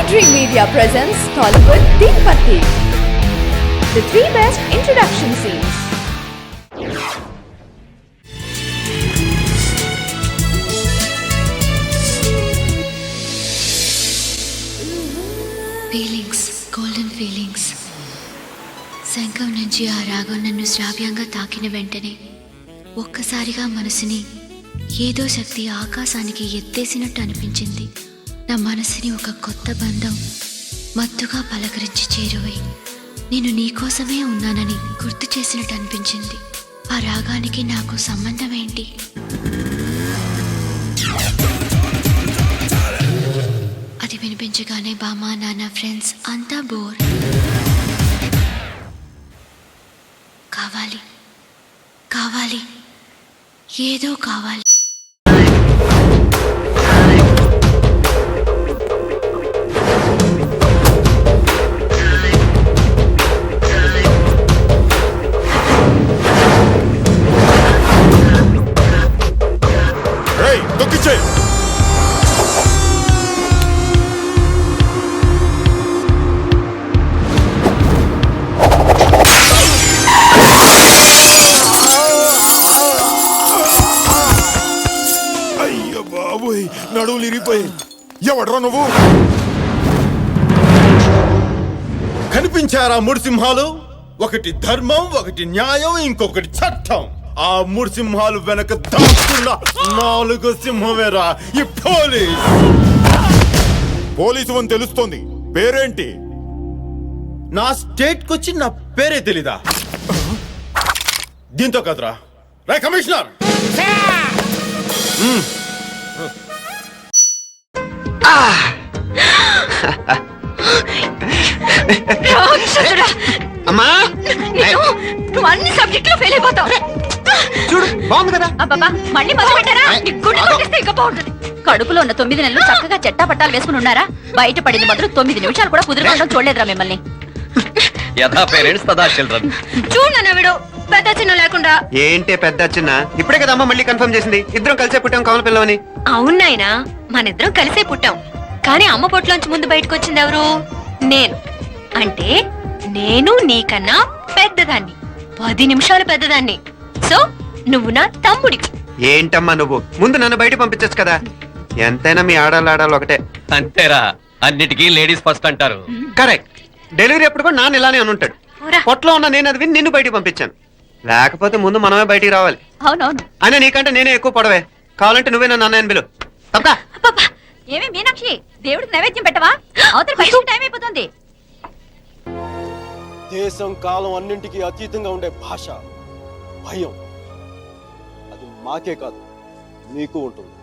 Dream Media presents Tollywood Deenpatti, the 3 best introduction scenes. Feelings, golden feelings. శంఖం నుంచి ఆ రాగం నన్ను శ్రావ్యంగా తాకిన వెంటనే ఒక్కసారిగా మనసుని ఏదో శక్తి ఆకాశానికి ఎత్తేసినట్టు అనిపించింది. నా మనసుని ఒక కొత్త బంధం మత్తుగా పలకరించి చేరువై నేను నీకోసమే ఉన్నానని గుర్తు చేసినట్టు అనిపించింది. ఆ రాగానికి నాకు సంబంధం ఏంటి? అది వినిపించగానే బామ్మ, నాన్న, ఫ్రెండ్స్ అంతా బోర్. కావాలి కావాలి ఏదో కావాలి. నడువులు ఇరిగిపోయి ఎవడ్రా నువ్వు? కనిపించారా మూడు సింహాలు? ఒకటి ధర్మం, ఒకటి న్యాయం, ఇంకొకటి చట్టం. ఆ మూడు సింహాలు వెనక దాస్తున్న 4వ సింహమేరా ఈ పోలీసు అని తెలుస్తోంది. పేరేంటి? నా స్టేట్ కొచ్చి నా పేరే తెలీదా? దీంతో కదరా రే కమిషనర్. అమ్మా నువ్వు అన్ని సబ్జెక్టులో ఫెయిల్ అయిపోతావు. చూడు బాగుంది కదా. అబ్బబ్బా మళ్ళీ మొదలు పెట్టారా? ఇంకా బాగుంటుంది. కడుపులో ఉన్న 9 నెలలు చక్కగా చెట్టా పట్టాలు వేసుకుని ఉన్నారా? బయట పడింది మాత్రం 9 నిమిషాలు కూడా కుదురుకోవడం చూడలేదురా మిమ్మల్ని. యథా పేరెంట్స్ తదా చిల్డ్రన్. చూడన్నా వీడు పెద్ద చిన్న లేకుండా. ఏంటి పెద్ద చిన్న? ఇప్పుడే కదా అమ్మ మళ్ళీ కన్ఫర్మ్ చేసింది ఇద్దరం కలిసే పుట్టాం కమల పిల్లవని. అవునాయినా మనిద్దరం కలిసే పుట్టాం. కానీ అమ్మ పొట్లోంచి ముందు బయటకు వచ్చింది ఎవరు? నేను. అంటే నేను నీకన్నా పెద్దదాన్ని, 10 నిమిషాలు పెద్దదాన్ని. సో నువ్వు నా తమ్ముడి. ఏంటమ్మా నువ్వు? ముందు నన్ను బయట పంపించచ్చు కదా. ఎంతైనా మీ ఆడాలి ఒకటే. అంతేరా, అన్నిటికీ లేడీస్ ఫస్ట్ అంటారు. కరెక్ట్. డెలివరీ అప్పుడు కూడా నాన్న ఇలానే అనుంటాడు. పొట్లో ఉన్న నేను అది విని నిన్ను బయటకు పంపించాను. లేకపోతే ముందు మనమే బయటికి రావాలి. అవునవును. అయినా నీకంటే నేనే ఎక్కువ పొడవే. కావాలంటే నువ్వే నన్ను అన్నయ్యను పిలు. తప్పకా. ఏమి మీనాక్షి, దేవుడికి నైవేద్యం పెట్టవా? అవతల పరీక్ష టైం అయిపోతుంది. దేశం కాలం అన్నింటికీ అతీతంగా ఉండే భాష భయం. అది మాకే కాదు మీకు ఉంటుంది.